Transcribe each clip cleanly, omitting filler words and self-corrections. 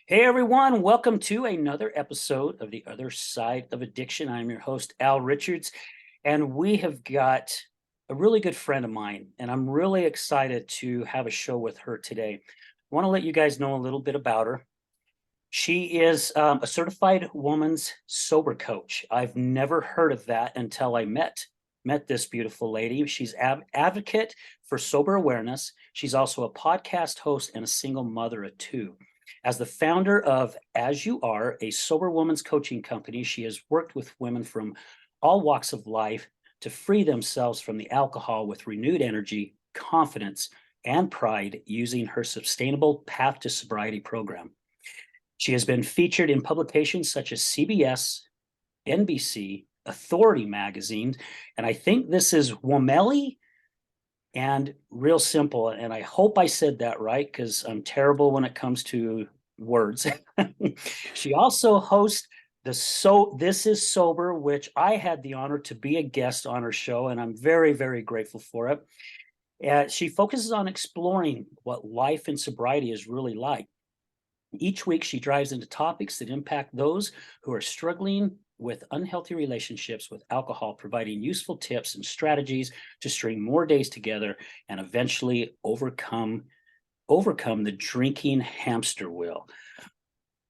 Hey everyone, welcome to another episode of The Other Side of Addiction. I'm your host, Al Richards, and we have got a really good friend of mine, and I'm really excited to have a show with her today. I want to let you guys know a little bit about her. She is a certified woman's sober coach. I've never heard of that until I met this beautiful lady. She's advocate for sober awareness. She's also a podcast host and a single mother of two. As the founder of As You Are, a sober woman's coaching company, she has worked with women from all walks of life to free themselves from the alcohol with renewed energy, confidence, and pride using her sustainable Path to Sobriety program. She has been featured in publications such as CBS, NBC, Authority magazine, and I think this is WomELLE and Real Simple. And I hope I said that right because I'm terrible when it comes to words. She also hosts This Is Sober, which I had the honor to be a guest on her show, and I'm very, very grateful for it. She focuses on exploring what life in sobriety is really like. Each week, she dives into topics that impact those who are struggling with unhealthy relationships with alcohol, providing useful tips and strategies to string more days together and eventually overcome the drinking hamster wheel.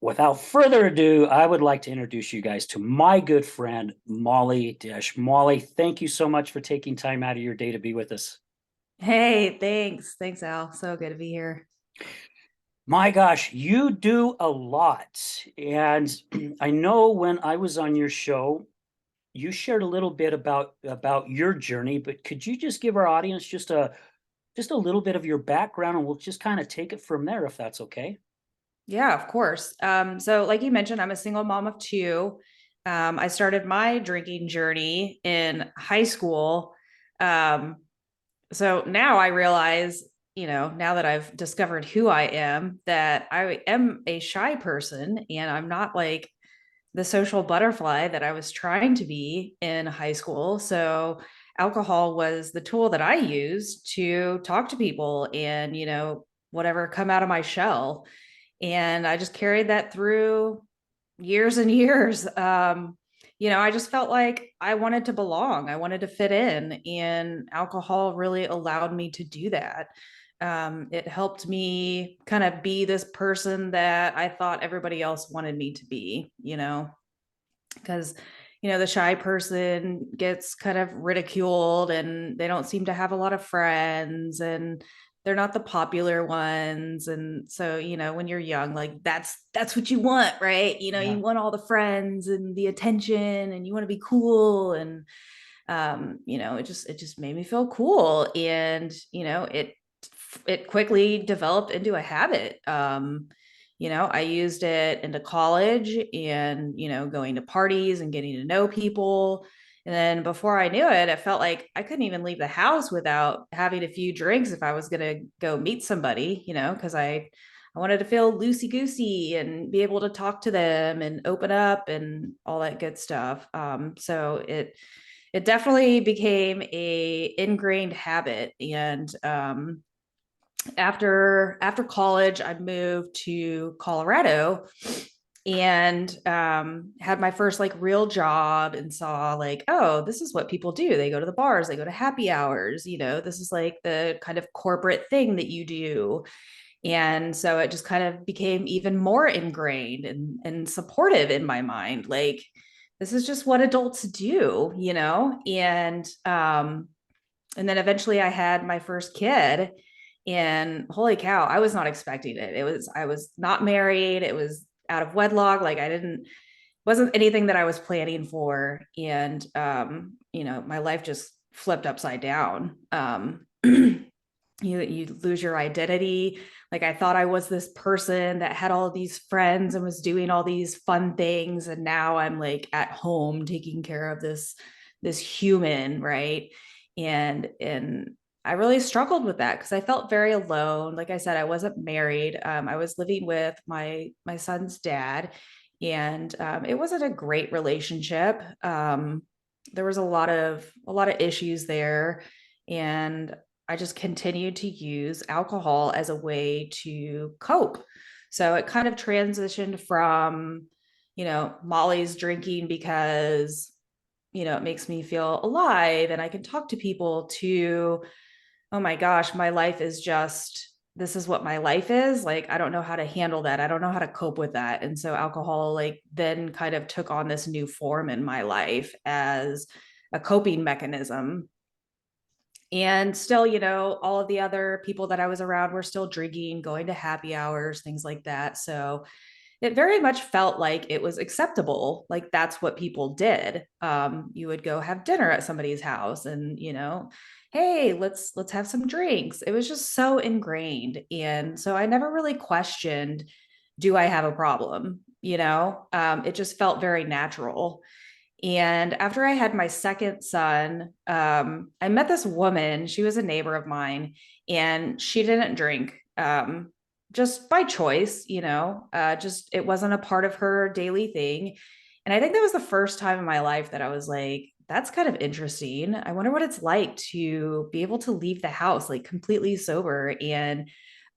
Without further ado, I would like to introduce you guys to my good friend, Molly Desch. Molly, thank you so much for taking time out of your day to be with us. Hey, thanks. Thanks, Al. So good to be here. My gosh, you do a lot. And I know when I was on your show, you shared a little bit about your journey, but could you just give our audience just a little bit of your background and we'll just kind of take it from there if that's okay? Yeah, of course. So like you mentioned, I'm a single mom of two. I started my drinking journey in high school. Um, so now I realize, now that I've discovered who I am, that I am a shy person and I'm not like the social butterfly that I was trying to be in high school. So alcohol was the tool that I used to talk to people and, whatever, come out of my shell. And I just carried that through years and years. I just felt like I wanted to belong. I wanted to fit in, and alcohol really allowed me to do that. It helped me kind of be this person that I thought everybody else wanted me to be, because the shy person gets kind of ridiculed and they don't seem to have a lot of friends and they're not the popular ones. And so when you're young, like that's what you want, right? Yeah. You want all the friends and the attention and you want to be cool. And it just made me feel cool. And it quickly developed into a habit. I used it into college and, going to parties and getting to know people. And then before I knew it, it felt like I couldn't even leave the house without having a few drinks if I was going to go meet somebody, because I wanted to feel loosey goosey and be able to talk to them and open up and all that good stuff. So it definitely became a ingrained habit. And after college, I moved to Colorado and had my first like real job and saw like, oh, this is what people do. They go to the bars, they go to happy hours. This is like the kind of corporate thing that you do. And so it just kind of became even more ingrained and supportive in my mind. Like, this is just what adults do. And then eventually I had my first kid, and holy cow, I was not expecting it. I was not married. It was out of wedlock. Like, I didn't, wasn't anything that I was planning for. And, my life just flipped upside down. You lose your identity. Like, I thought I was this person that had all these friends and was doing all these fun things. And now I'm like at home taking care of this human, right? And I really struggled with that because I felt very alone. Like I said, I wasn't married. I was living with my son's dad, and it wasn't a great relationship. There was a lot of issues there, and I just continued to use alcohol as a way to cope. So it kind of transitioned from, Molly's drinking because, it makes me feel alive and I can talk to people, to, oh my gosh, my life is just, this is what my life is. Like, I don't know how to handle that. I don't know how to cope with that. And so alcohol, like, then kind of took on this new form in my life as a coping mechanism. And still, all of the other people that I was around were still drinking, going to happy hours, things like that. So it very much felt like it was acceptable. Like, that's what people did. You would go have dinner at somebody's house and, hey, let's have some drinks. It was just so ingrained. And so I never really questioned, do I have a problem? It just felt very natural. And after I had my second son, I met this woman. She was a neighbor of mine, and she didn't drink, just by choice, just it wasn't a part of her daily thing. And I think that was the first time in my life that I was like, that's kind of interesting. I wonder what it's like to be able to leave the house like completely sober and,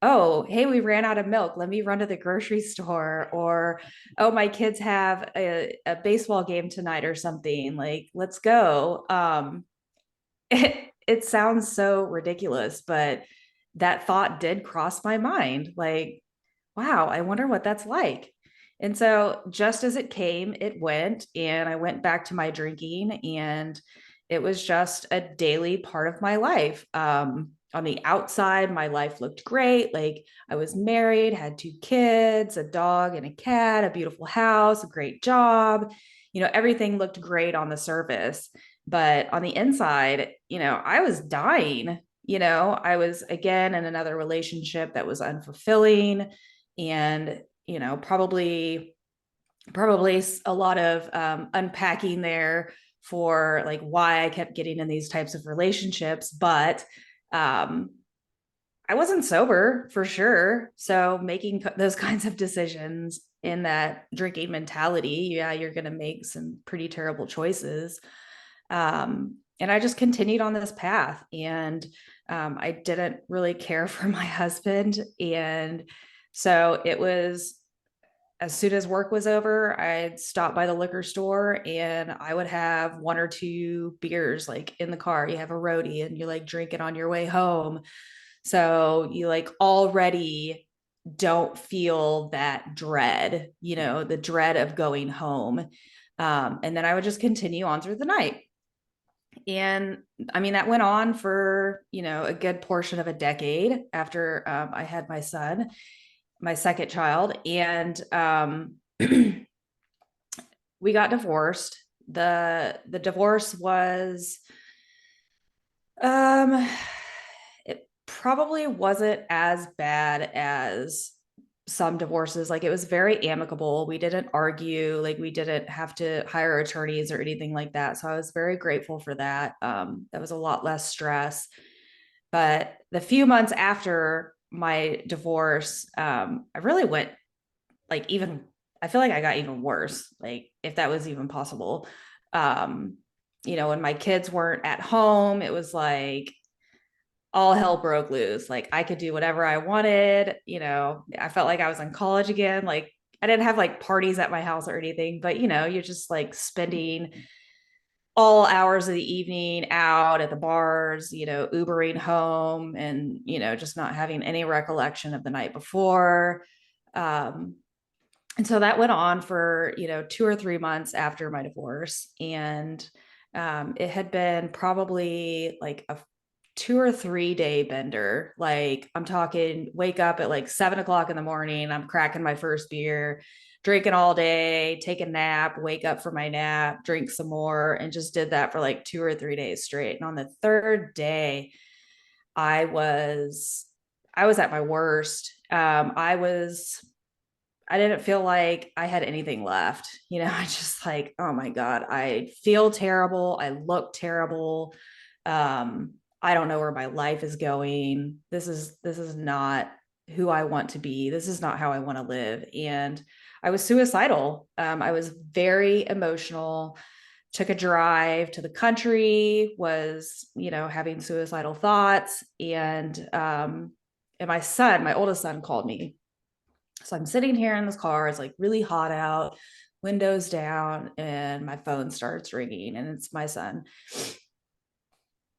oh, hey, we ran out of milk. Let me run to the grocery store. Or, oh, my kids have a baseball game tonight or something. Like, let's go. It sounds so ridiculous, but that thought did cross my mind. Like, wow, I wonder what that's like. And so just as it came, it went, and I went back to my drinking, and it was just a daily part of my life. On the outside, my life looked great. Like, I was married, had two kids, a dog and a cat, a beautiful house, a great job. Everything looked great on the surface. But on the inside, I was dying. I was again in another relationship that was unfulfilling, and probably a lot of unpacking there for like why I kept getting in these types of relationships. But um I wasn't sober for sure, so making those kinds of decisions in that drinking mentality, yeah, you're going to make some pretty terrible choices. And I just continued on this path, and I didn't really care for my husband. And so it was, as soon as work was over, I'd stop by the liquor store and I would have one or two beers like in the car. You have a roadie and you like drink it on your way home. So you like already don't feel that dread, the dread of going home. And then I would just continue on through the night. And I mean, that went on for, a good portion of a decade after I had my son, my second child. And we got divorced. The divorce was, um, it probably wasn't as bad as some divorces. Like, it was very amicable. We didn't argue, like we didn't have to hire attorneys or anything like that. So I was very grateful for that. That was a lot less stress. But the few months after my divorce, I really went like even, I feel like I got even worse, like if that was even possible. Um, when my kids weren't at home, it was like all hell broke loose. Like, I could do whatever I wanted. I felt like I was in college again. Like, I didn't have like parties at my house or anything, but you're just like spending all hours of the evening out at the bars, Ubering home, and, just not having any recollection of the night before. Um, and so that went on for, 2 or 3 months after my divorce. And it had been probably like a 2 or 3 day bender. Like, I'm talking wake up at like 7 o'clock in the morning, I'm cracking my first beer, drinking all day, take a nap, wake up for my nap, drink some more, and just did that for like 2 or 3 days straight. And on the third day, I was I was at my worst. I didn't feel like I had anything left. I just like, oh my God, I feel terrible. I look terrible. Um, I don't know where my life is going. This is not who I want to be. This is not how I want to live. And I was suicidal. I was very emotional. Took a drive to the country, was, having suicidal thoughts. And my oldest son called me, So I'm sitting here in this car. It's like really hot out, windows down, and my phone starts ringing, and it's my son.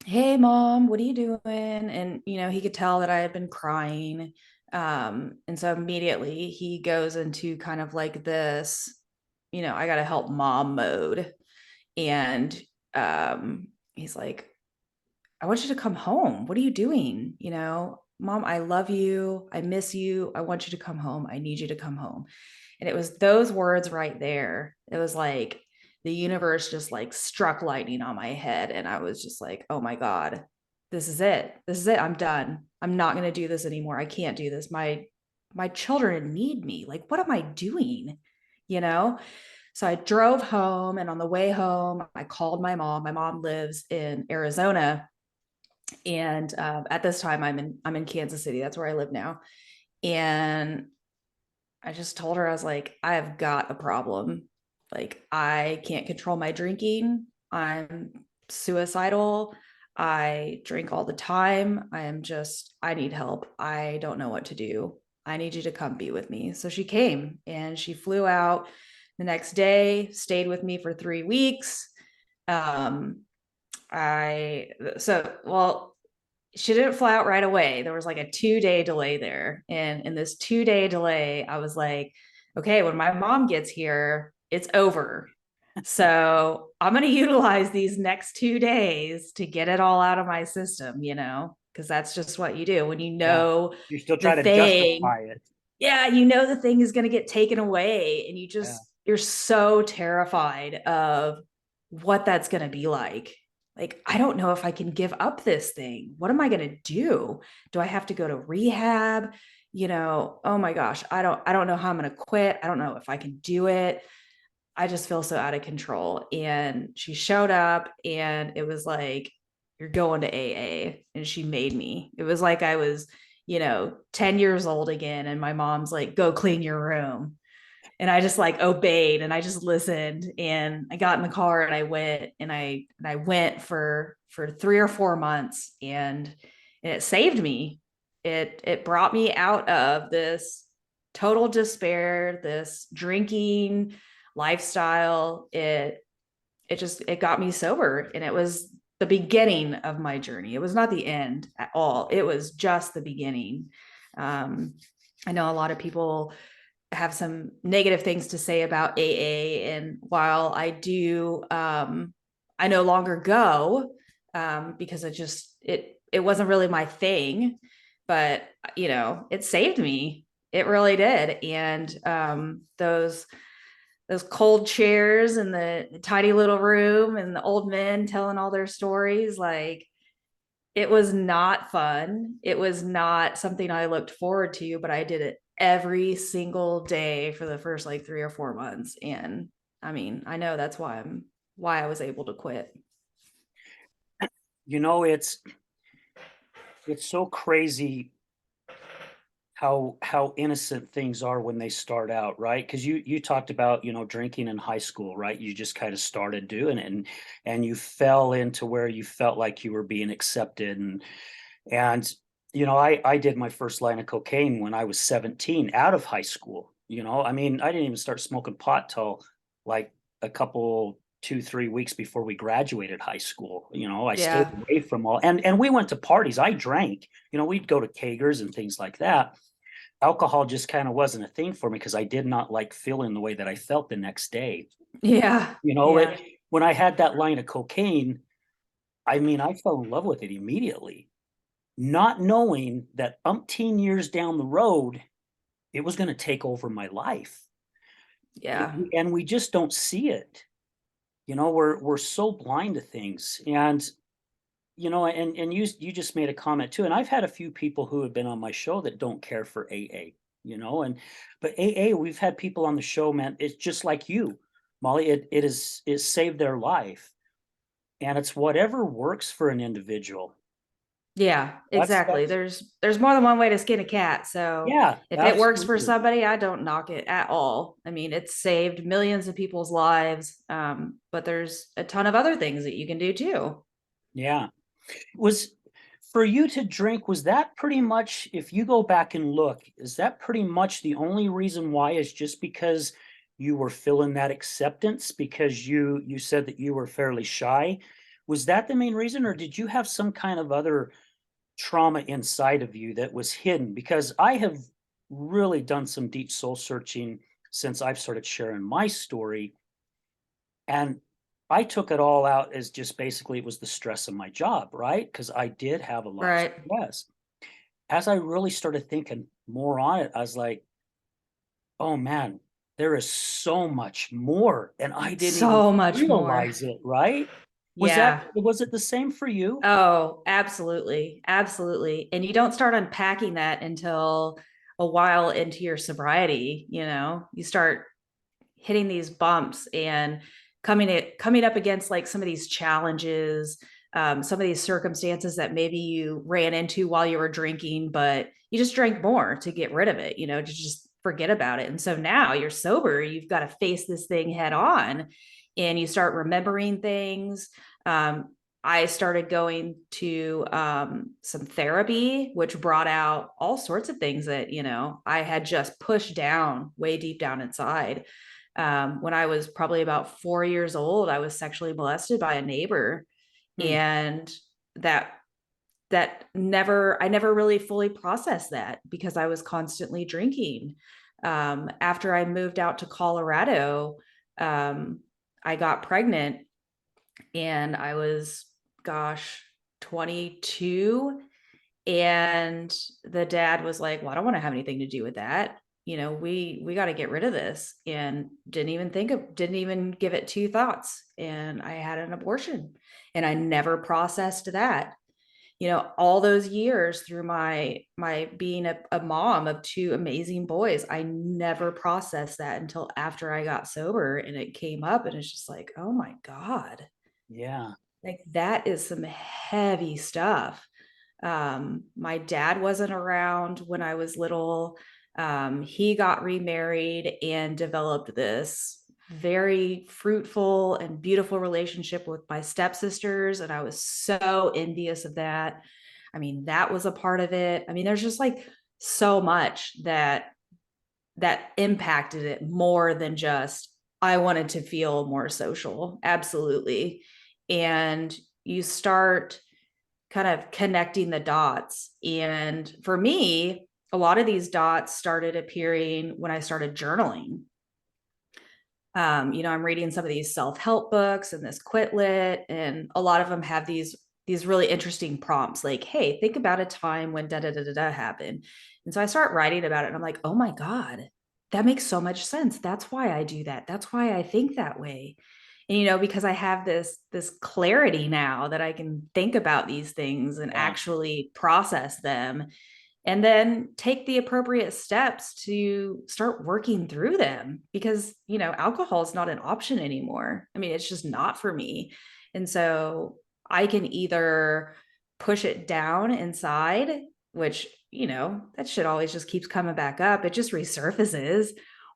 Hey, mom, what are you doing? And, he could tell that I had been crying. And so immediately he goes into kind of like this, I got to help mom mode. And he's like, I want you to come home. What are you doing? Mom, I love you. I miss you. I want you to come home. I need you to come home. And it was those words right there. It was like the universe just like struck lightning on my head. And I was just like, oh my God, this is it. This is it. I'm done. I'm not going to do this anymore. I can't do this. My children need me. Like, what am I doing? You know? So I drove home, and on the way home, I called my mom. My mom lives in Arizona, and at this time, I'm in Kansas City. That's where I live now. And I just told her, I was like, I have got a problem. Like, I can't control my drinking. I'm suicidal. I drink all the time. I need help. I don't know what to do. I need you to come be with me. So she came, and she flew out the next day, stayed with me for 3 weeks. Um, well, she didn't fly out right away. There was like a 2-day delay there. And in this 2-day delay, I was like, okay, when my mom gets here, it's over. So I'm going to utilize these next 2 days to get it all out of my system, because that's just what you do when you Yeah. know You still the try to thing. justify it. Yeah, the thing is going to get taken away. And Yeah. you're so terrified of what that's going to be like. Like, I don't know if I can give up this thing. What am I going to do? Do I have to go to rehab? Oh my gosh, I don't know how I'm going to quit. I don't know if I can do it. I just feel so out of control. And she showed up, and it was like, you're going to AA. And she made me. It was like I was, 10 years old again. And my mom's like, go clean your room. And I just like obeyed, and I just listened, and I got in the car, and I went, and I went for 3 or 4 months, and it saved me. It brought me out of this total despair, this drinking lifestyle. It got me sober, and it was the beginning of my journey. It was not the end at all. It was just the beginning. Um, I know a lot of people have some negative things to say about AA. And while I no longer go, because it wasn't really my thing, but it saved me. It really did. And those cold chairs and the tiny little room and the old men telling all their stories, like, it was not fun. It was not something I looked forward to, but I did it every single day for the first like 3 or 4 months. And I mean, I know that's why I was able to quit. You know, it's so crazy how innocent things are when they start out, right? Because you talked about, drinking in high school, right? You just kind of started doing it, and you fell into where you felt like you were being accepted. And I did my first line of cocaine when I was 17 out of high school. I mean, I didn't even start smoking pot till like a couple 2, 3 weeks before we graduated high school. I stayed Yeah. away from all, and we went to parties. I drank. We'd go to kegers and things like that. Alcohol just kind of wasn't a thing for me because I did not like feeling the way that I felt the next day. Yeah. It Yeah. when I had that line of cocaine, I mean, I fell in love with it immediately, not knowing that umpteen years down the road, it was going to take over my life. Yeah. And we just don't see it. We're so blind to things. And you just made a comment too. And I've had a few people who have been on my show that don't care for AA, but AA, we've had people on the show, man, it's just like you, Molly, it saved their life. And it's whatever works for an individual. Yeah, exactly. That's There's more than one way to skin a cat. So Yeah, if it works for absolutely. somebody, I don't knock it at all. I mean, it's saved millions of people's lives. But there's a ton of other things that you can do too. Yeah. Was for you to drink, was that pretty much, if you go back and look, is that pretty much the only reason why, is just because you were feeling that acceptance because you said that you were fairly shy? Was that the main reason, or did you have some kind of other trauma inside of you that was hidden? Because I have really done some deep soul searching since I've started sharing my story, and I took it all out as just basically it was the stress of my job, right? Because I did have a lot of Right. stress. As I really started thinking more on it, I was like, oh man, there is so much more. And I didn't even So much more. realize it, right? Yeah. Was it the same for you? Oh, absolutely. Absolutely. And you don't start unpacking that until a while into your sobriety, you start hitting these bumps and coming up against like some of these challenges, some of these circumstances that maybe you ran into while you were drinking, but you just drank more to get rid of it, to just forget about it. And so now you're sober, you've got to face this thing head on, and you start remembering things. I started going to some therapy, which brought out all sorts of things that, I had just pushed down way deep down inside. When I was probably about 4 years old, I was sexually molested by a neighbor, Hmm. and that I never really fully processed that because I was constantly drinking. After I moved out to Colorado, um, I got pregnant, and I was, gosh, 22. And the dad was like, well, I don't want to have anything to do with that. We got to get rid of this. And didn't even give it two thoughts. And I had an abortion, and I never processed that. All those years through my being a mom of two amazing boys, I never processed that until after I got sober, and it came up, and it's just like, oh my God, Yeah. like that is some heavy stuff. My dad wasn't around when I was little. He got remarried and developed this very fruitful and beautiful relationship with my stepsisters. And I was so envious of that. I mean, that was a part of it. I mean, there's just like so much that impacted it more than just I wanted to feel more social. Absolutely. And you start kind of connecting the dots. And for me, a lot of these dots started appearing when I started journaling. I'm reading some of these self-help books and this Quit Lit, and a lot of them have these really interesting prompts like, hey, think about a time when da da da da da happened. And so I start writing about it, and I'm like, oh my God, that makes so much sense. That's why I do that. That's why I think that way. And because I have this clarity now that I can think about these things and Yeah. actually process them, and then take the appropriate steps to start working through them, because alcohol is not an option anymore. I mean, it's just not for me. And so I can either push it down inside, which that shit always just keeps coming back up, it just resurfaces,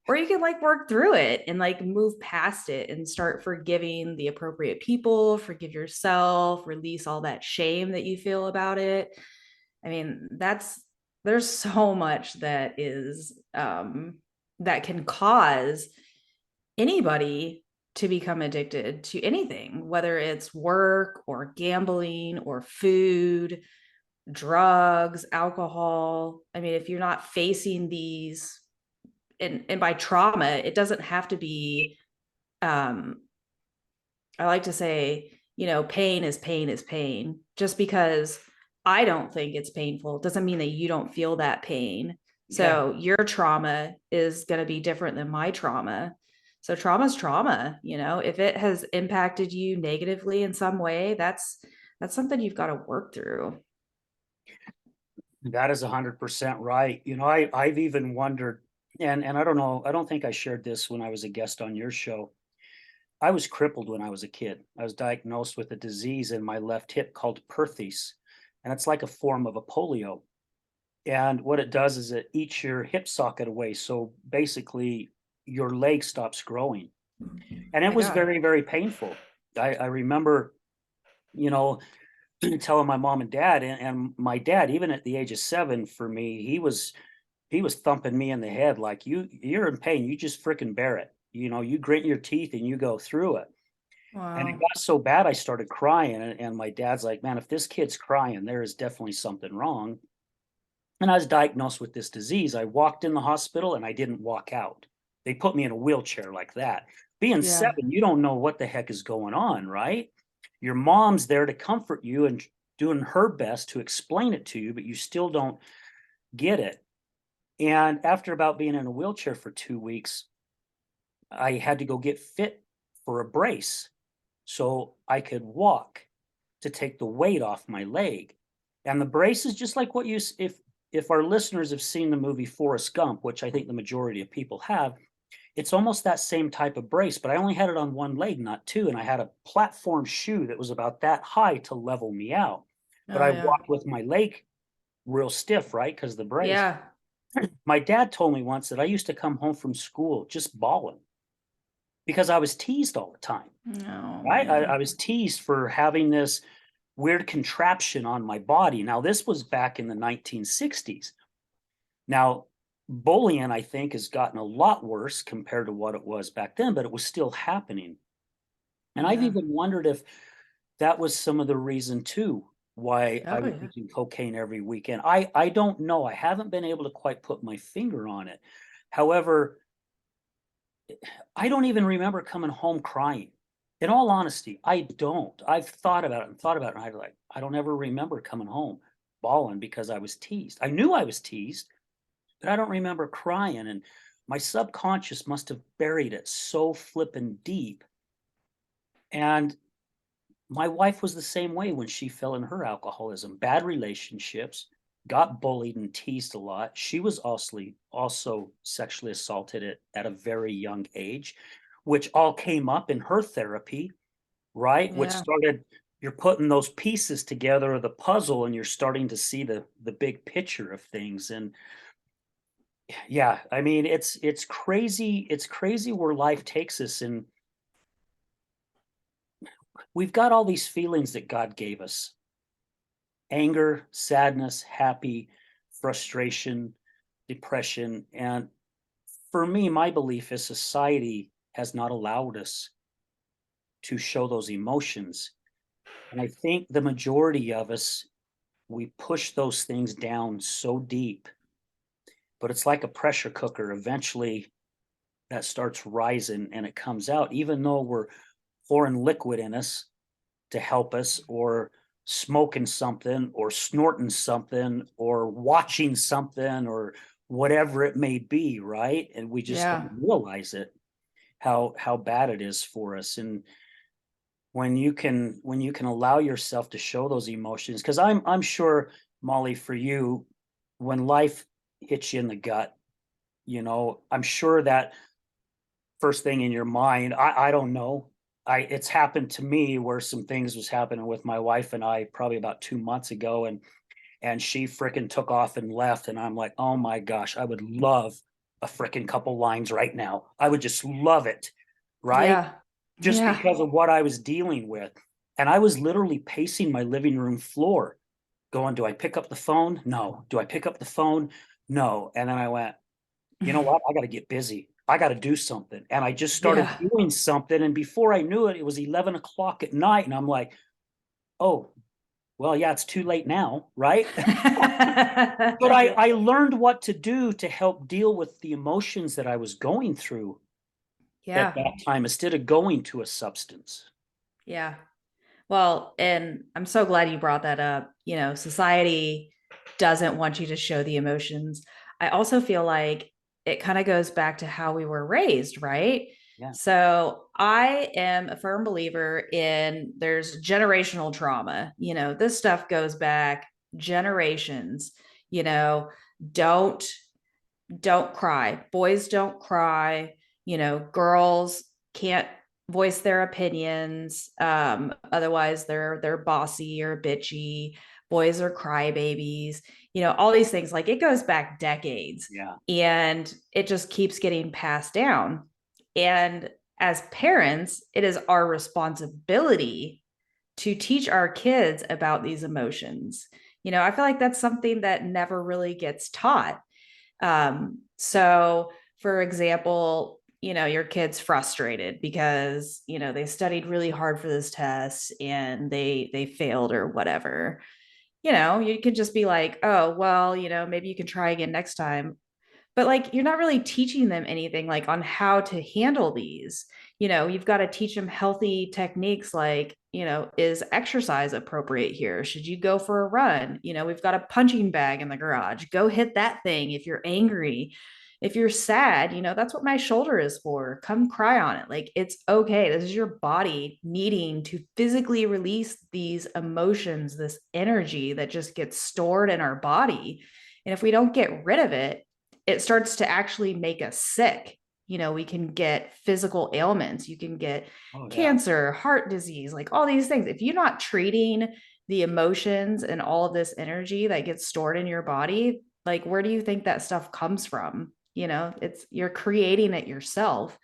or you can like work through it and like move past it and start forgiving the appropriate people, forgive yourself, release all that shame that you feel about it. I mean, there's so much that is that can cause anybody to become addicted to anything, whether it's work or gambling or food, drugs, alcohol. I mean, if you're not facing these, and by trauma, it doesn't have to be, um, I like to say, pain is pain is pain. Just because I don't think it's painful doesn't mean that you don't feel that pain. Yeah. So your trauma is going to be different than my trauma. So trauma is trauma. If it has impacted you negatively in some way, that's something you've got to work through. That is 100% right. I've even wondered, and I don't know, I don't think I shared this when I was a guest on your show. I was crippled when I was a kid. I was diagnosed with a disease in my left hip called Perthes, and it's like a form of a polio. And what it does is it eats your hip socket away. So basically, your leg stops growing. And it My was God. very, very painful. I remember, you know, telling my mom and dad, and my dad, even at the age of 7, for me, he was thumping me in the head like, you're in pain, you just freaking bear it. You grit your teeth and you go through it. And it Wow. got so bad I started crying, and my dad's like, "Man, if this kid's crying, there is definitely something wrong." And I was diagnosed with this disease. I walked in the hospital and I didn't walk out. They put me in a wheelchair like that. Being Yeah. 7, you don't know what the heck is going on, right? Your mom's there to comfort you and doing her best to explain it to you, but you still don't get it. And after about being in a wheelchair for 2 weeks, I had to go get fit for a brace so I could walk to take the weight off my leg. And the brace is just like what if our listeners have seen the movie Forrest Gump, which I think the majority of people have, it's almost that same type of brace, but I only had it on one leg, not two, and I had a platform shoe that was about that high to level me out. But Oh I yeah. walked with my leg real stiff, right? Because the brace. Yeah. My dad told me once that I used to come home from school just bawling because I was teased all the time. Oh Right? I man. was teased for having this weird contraption on my body. Now, this was back in the 1960s. Now, bullying, I think, has gotten a lot worse compared to what it was back then, but it was still happening. And I've Yeah. even wondered if that was some of the reason too why I Oh was yeah. using cocaine every weekend. I don't know. I haven't been able to quite put my finger on it. However, I don't even remember coming home crying. In all honesty, I don't. I've thought about it and thought about it, and I don't ever remember coming home bawling because I was teased. I knew I was teased, but I don't remember crying. And my subconscious must have buried it so flippin' deep. And my wife was the same way when she fell in her alcoholism. Bad relationships, got bullied and teased a lot. She was also sexually assaulted at a very young age, which all came up in her therapy, right? Which Yeah. started you're putting those pieces together of the puzzle and you're starting to see the big picture of things. And yeah, I mean it's crazy where life takes us, and we've got all these feelings that God gave us: anger, sadness, happy, frustration, depression. And for me, my belief is society has not allowed us to show those emotions. And I think the majority of us, we push those things down so deep, but it's like a pressure cooker. Eventually, that starts rising and it comes out, even though we're pouring liquid in us to help us, or smoking something, or snorting something, or watching something, or whatever it may be, right? And we just Yeah. don't realize it, how bad it is for us. And when you can allow yourself to show those emotions, because I'm sure, Molly, for you, when life hits you in the gut, I'm sure that first thing in your mind, I don't know. It's happened to me where some things was happening with my wife and I probably about 2 months ago, and she frickin' took off and left, and I'm like, oh my gosh, I would love a frickin' couple lines right now. I would just love it, right? Yeah. Just Yeah. because of what I was dealing with. And I was literally pacing my living room floor, going, do I pick up the phone? No. Do I pick up the phone? No. And then I went, you know what? I got to get busy. I got to do something. And I just started Yeah. doing something. And before I knew it, it was 11 o'clock at night. And I'm like, oh, well, yeah, it's too late now. Right. But I learned what to do to help deal with the emotions that I was going through at Yeah. that time instead of going to a substance. Yeah. Well, and I'm so glad you brought that up. Society doesn't want you to show the emotions. I also feel like it kind of goes back to how we were raised, right? Yeah. So I am a firm believer in there's generational trauma. This stuff goes back generations. You know, don't don't cry. Boys don't cry. Girls can't voice their opinions. Otherwise they're bossy or bitchy. Boys are crybabies. All these things. Like it goes back decades, Yeah. and it just keeps getting passed down. And as parents, it is our responsibility to teach our kids about these emotions. I feel like that's something that never really gets taught. So for example, your kid's frustrated because, they studied really hard for this test and they failed or whatever. You could just be like, oh, well, maybe you can try again next time, but like you're not really teaching them anything like on how to handle these. You've got to teach them healthy techniques like, is exercise appropriate here? Should you go for a run? We've got a punching bag in the garage, go hit that thing. If you're angry, if you're sad, that's what my shoulder is for, come cry on it. Like, it's okay, this is your body needing to physically release these emotions, this energy that just gets stored in our body, and if we don't get rid of it, it starts to actually make us sick. We can get physical ailments, you can get Oh yeah. cancer, heart disease, like all these things. If you're not treating the emotions and all of this energy that gets stored in your body, like where do you think that stuff comes from? You're creating it yourself.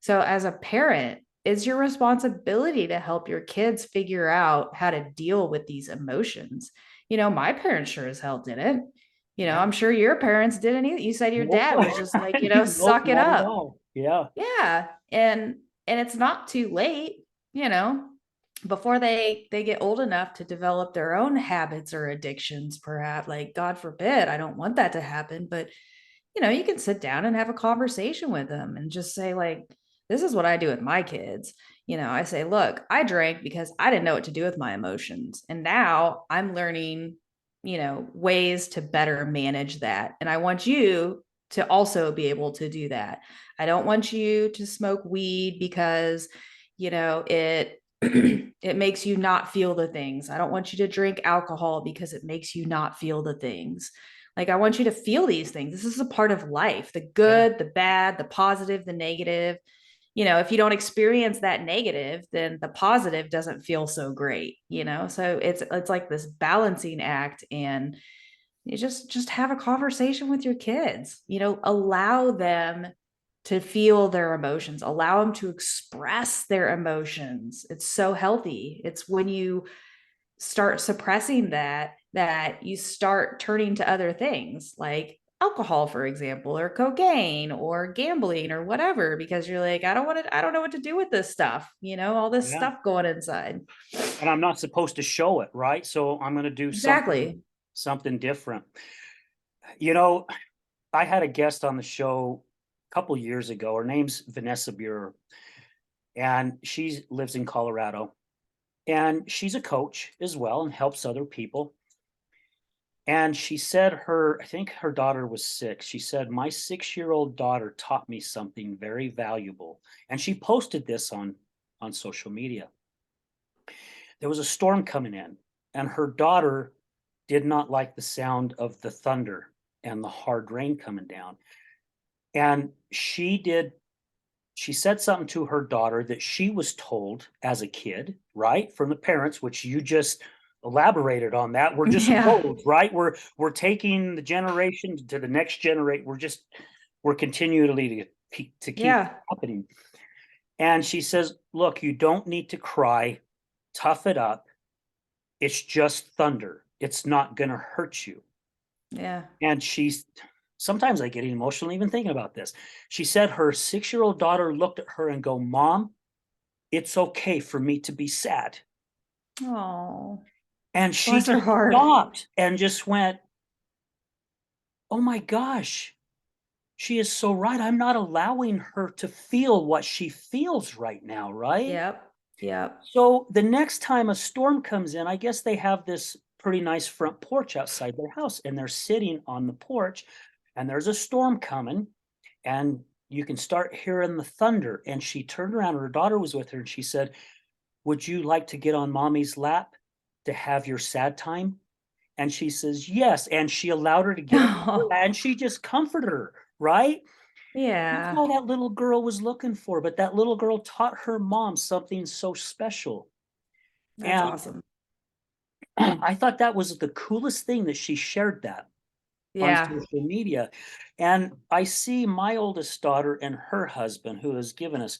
So as a parent, it's your responsibility to help your kids figure out how to deal with these emotions. My parents sure as hell didn't. Yeah. I'm sure your parents didn't either. You said your Nope. dad was just like, Nope, suck it not at up. all. Yeah. Yeah. And it's not too late, you know, before they get old enough to develop their own habits or addictions, perhaps. Like, God forbid, I don't want that to happen. But you can sit down and have a conversation with them and just say, like, this is what I do with my kids. I say, look, I drank because I didn't know what to do with my emotions. And now I'm learning, ways to better manage that. And I want you to also be able to do that. I don't want you to smoke weed because, it it makes you not feel the things. I don't want you to drink alcohol because it makes you not feel the things. Like, I want you to feel these things. This is a part of life, the Yeah. good, the bad, the positive, the negative. If you don't experience that negative, then the positive doesn't feel so great. So it's like this balancing act, and you just have a conversation with your kids. Allow them to feel their emotions, allow them to express their emotions. It's so healthy. It's when you start suppressing that you start turning to other things like alcohol, for example, or cocaine or gambling or whatever, because you're like, I don't know what to do with this stuff, all this Yeah. stuff going inside. And I'm not supposed to show it, right? So I'm gonna do Exactly. something different. You know, I had a guest on the show a couple years ago. Her name's Vanessa Buer, and she lives in Colorado. And she's a coach as well and helps other people. And she said I think her daughter was 6. She said, "My 6-year-old daughter taught me something very valuable." And she posted this on social media. There was a storm coming in, and her daughter did not like the sound of the thunder and the hard rain coming down. And she said something to her daughter that she was told as a kid, right? From the parents, which you just elaborated on that. We're just Yeah. codes, right? We're taking the generation to the next generation. We're continually to keep Yeah. happening. And she says, "Look, you don't need to cry. Tough it up. It's just thunder. It's not going to hurt you." Yeah. And sometimes I get emotional even thinking about this. She said her 6-year-old daughter looked at her and go, "Mom, it's okay for me to be sad." Oh, And she bless her just heart. stopped and just went, "Oh my gosh, she is so right. I'm not allowing her to feel what she feels right now, right?" Yep. Yep. So the next time a storm comes in, I guess they have this pretty nice front porch outside their house, and they're sitting on the porch, and there's a storm coming, and you can start hearing the thunder. And she turned around, her daughter was with her, and she said, "Would you like to get on mommy's lap to have your sad time?" And she says, "Yes." And she allowed her to get on her Oh, lap, and she just comforted her, right? That's yeah. all that little girl was looking for. But that little girl taught her mom something so special. That's And awesome. I thought that was the coolest thing that she shared that on Yeah. social media. And I see my oldest daughter and her husband, who has given us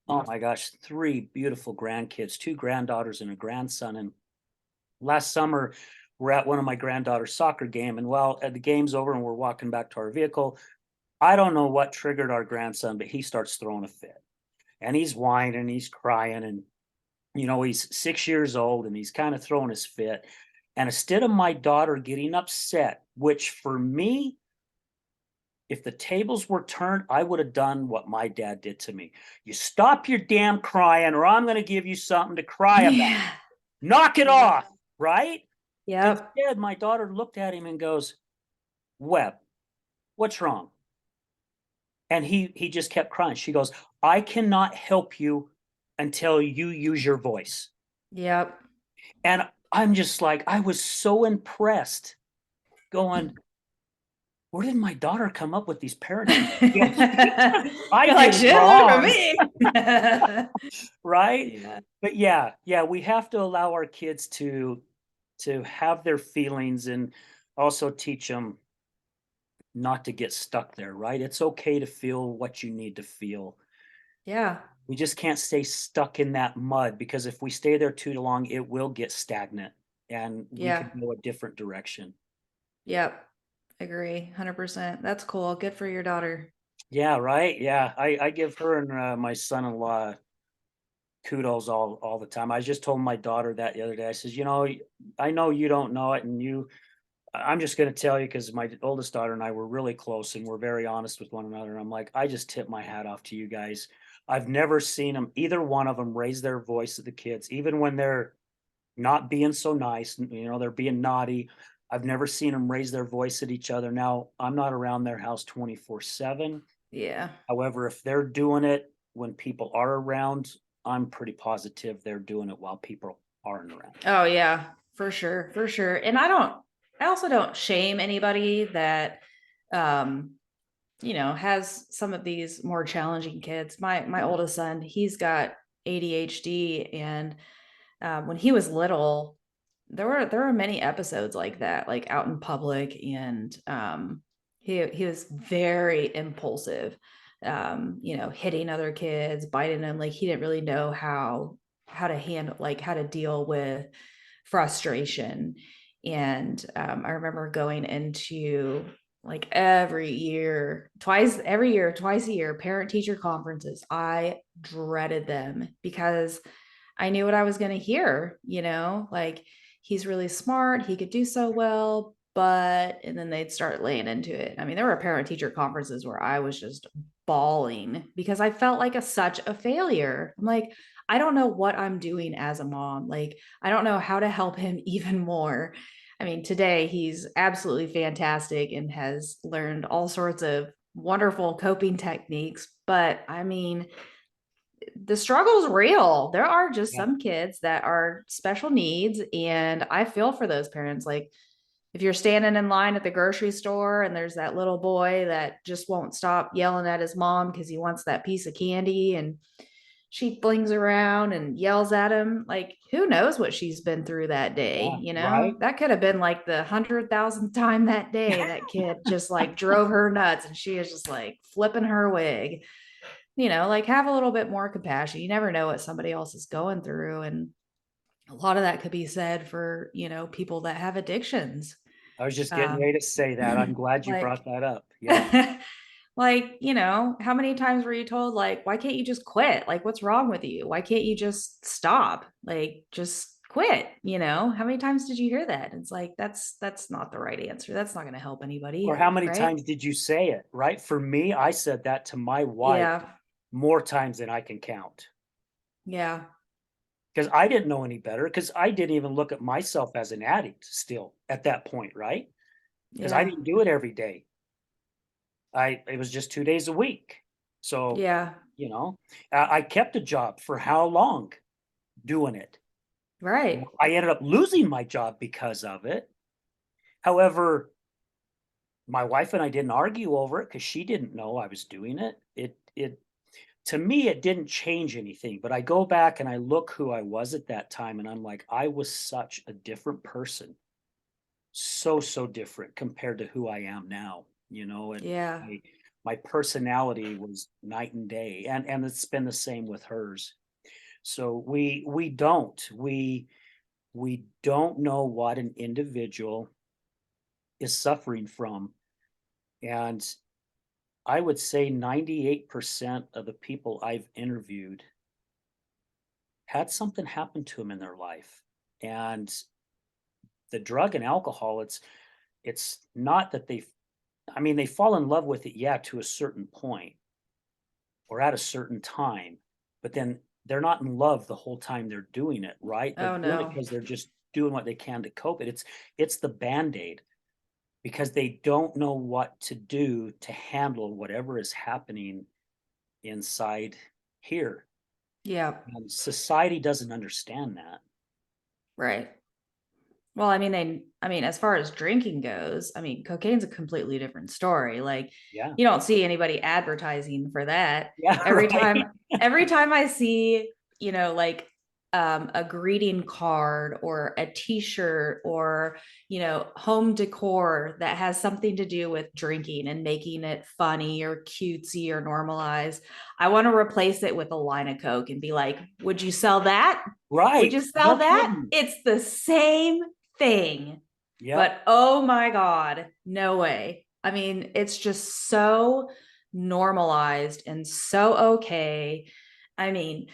Oh my gosh, 3 beautiful grandkids, 2 granddaughters and a grandson, and last summer, we're at one of my granddaughter's soccer game, and while the game's over and we're walking back to our vehicle, I don't know what triggered our grandson, but he starts throwing a fit. And he's whining, he's crying, and, he's 6 years old, and he's kinda throwing his fit. And instead of my daughter getting upset, which for me, if the tables were turned, I would have done what my dad did to me. "You stop your damn crying, or I'm gonna give you something to cry about. Yeah. Knock it Yep. off," right? Yep. Instead, my daughter looked at him and goes, "Webb, what's wrong?" And he just kept crying. She goes, "I cannot help you until you use your voice." Yep. And I'm just like, I was so impressed going, "Where did my daughter come up with these parenting skills?" I You're like, did "She didn't learn from wrong, me." right? Yeah. But yeah, we have to allow our kids to have their feelings and also teach them not to get stuck there, right? It's okay to feel what you need to feel. Yeah. We just can't stay stuck in that mud because if we stay there too long, it will get stagnant and we Yeah. could go a different direction. Yep. Agree. 100%. That's cool. Good for your daughter. Yeah, right. Yeah, I give her and my son-in-law kudos all the time. I just told my daughter that the other day. I says, I know you don't know it, and I'm just going to tell you because my oldest daughter and I were really close and we're very honest with one another. I'm like, I just tip my hat off to you guys. I've never seen them, either one of them, raise their voice at the kids, even when they're not being so nice, they're being naughty. I've never seen them raise their voice at each other. Now, I'm not around their house 24/7. Yeah. However, if they're doing it when people are around, I'm pretty positive they're doing it while people aren't around. Oh yeah, for sure, for sure. And I also don't shame anybody that um has some of these more challenging kids. My oldest son, he's got ADHD, and when he was little, there were many episodes like that, like out in public, and he was very impulsive, hitting other kids, biting them. Like he didn't really know how to handle, like how to deal with frustration. And I remember going into, like, every year, twice a year, parent teacher conferences. I dreaded them because I knew what I was going to hear, like, he's really smart, he could do so well, but, and then they'd start laying into it. I mean, there were parent teacher conferences where I was just bawling because I felt like such a failure. I'm like, I don't know what I'm doing as a mom. Like, I don't know how to help him even more. I mean, today he's absolutely fantastic and has learned all sorts of wonderful coping techniques. But I mean, the struggle's real. There are just Yeah. some kids that are special needs, and I feel for those parents. Like, if you're standing in line at the grocery store and there's that little boy that just won't stop yelling at his mom because he wants that piece of candy, and she flings around and yells at him, like, who knows what she's been through that day, Yeah, right. that could have been like the 100,000th time that day that kid just like drove her nuts, and she is just like flipping her wig. Like, have a little bit more compassion. You never know what somebody else is going through. And a lot of that could be said for, people that have addictions. I was just getting Um, ready to say that. I'm glad you like, brought that up. Yeah. like, how many times were you told, like, why can't you just quit? Like, what's wrong with you? Why can't you just stop? Like, just quit, How many times did you hear that? It's like, that's not the right answer. That's not going to help Or anybody, how many right? times did you say it, right? For me, I said that to my wife Yeah. more times than I can count Yeah. because I didn't know any better. Because I didn't even look at myself as an addict still at that point, right? Because I Yeah. didn't do it every day. It was just 2 days a week. So, Yeah. you know, I kept a job for how long doing it? Right. I ended up losing my job because of it. However, my wife and I didn't argue over it because she didn't know I was doing it. It to me, it didn't change anything, but I go back and I look who I was at that time, and I'm like, I was such a different person. So different compared to who I am now, and Yeah. I my personality was night and day, and it's been the same with hers. So we don't know what an individual is suffering from, and I would say 98% of the people I've interviewed had something happen to them in their life. And the drug and alcohol, it's not that I mean, they fall in love with it, yeah, to a certain point or at a certain time, but then they're not in love the whole time they're doing it, right? They're Oh doing it no. because they're just doing what they can to cope. It's the band-aid because they don't know what to do to handle whatever is happening inside here. Yeah. And society doesn't understand that. Right. Well, I mean, as far as drinking goes, I mean, cocaine's a completely different story. Like, Yeah. you don't see anybody advertising for that. Yeah, Every right. time, every time I see, like a greeting card or a t-shirt or, home decor that has something to do with drinking and making it funny or cutesy or normalized, I want to replace it with a line of Coke and be like, would you sell that? Would you Right. sell No that? kidding. It's the same thing. Yep. But oh my God, no way. I mean, it's just so normalized and so okay. I mean,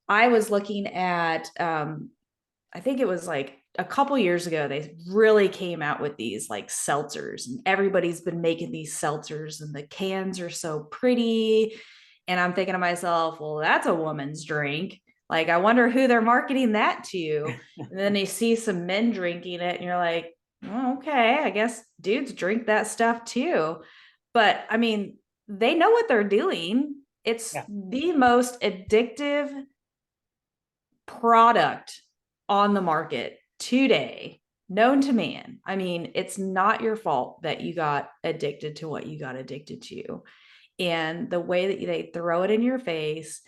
I was looking at I think it was like a couple years ago, they really came out with these like seltzers, and everybody's been making these seltzers, and the cans are so pretty. And I'm thinking to myself, well, that's a woman's drink. Like, I wonder who they're marketing that to. And then you see some men drinking it, and you're like, oh, okay, I guess dudes drink that stuff too. But I mean, they know what they're doing. It's Yeah. the most addictive product on the market today, known to man. I mean, it's not your fault that you got addicted to what you got addicted to. And the way that they throw it in your face,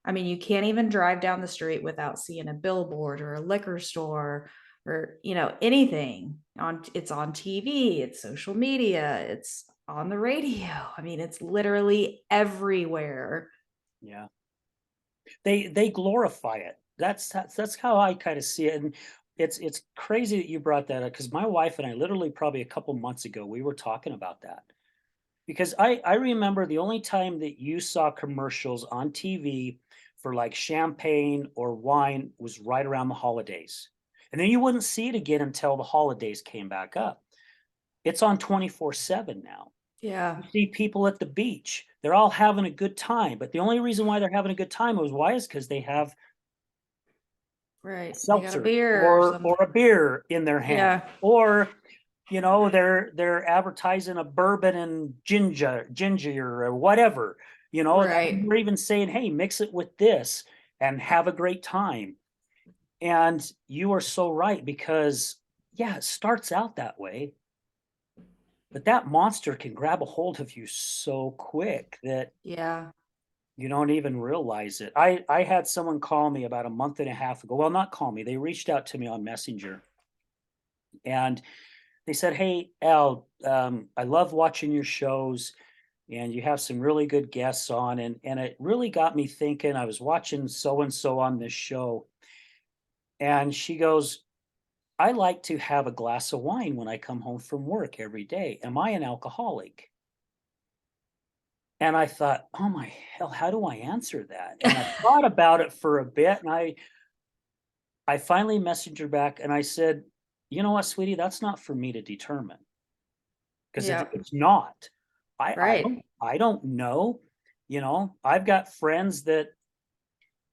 I mean, you can't even drive down the street without seeing a billboard or a liquor store or, anything on. It's on TV, it's social media, it's on the radio. I mean, it's literally everywhere. Yeah. They glorify it. That's how I kind of see it. And it's crazy that you brought that up because my wife and I literally probably a couple months ago we were talking about that. Because I remember the only time that you saw commercials on TV for like champagne or wine was right around the holidays. And then you wouldn't see it again until the holidays came back up. It's on 24/7 now. Yeah. You see people at the beach. They're all having a good time, but the only reason why they're having a good time is why is because they have a Right. They got a seltzer beer or or something. a beer in their hand, Yeah. or they're advertising a bourbon and ginger or whatever. Right. We're even saying, hey, mix it with this and have a great time. And you are so right because yeah, it starts out that way, but that monster can grab a hold of you so quick that Yeah. you don't even realize it. I had someone call me about a month and a half ago. Well, not call me. They reached out to me on Messenger and they said, "Hey, Al, I love watching your shows, and you have some really good guests on, and it really got me thinking. I was watching so and so on this show, and she goes, I like to have a glass of wine when I come home from work every day. Am I an alcoholic?" And I thought, "Oh my hell, how do I answer that?" And I thought about it for a bit, and I finally messaged her back, and I said, "You know what, sweetie? That's not for me to determine because Yeah. it's not. Right. I don't know. I've got friends that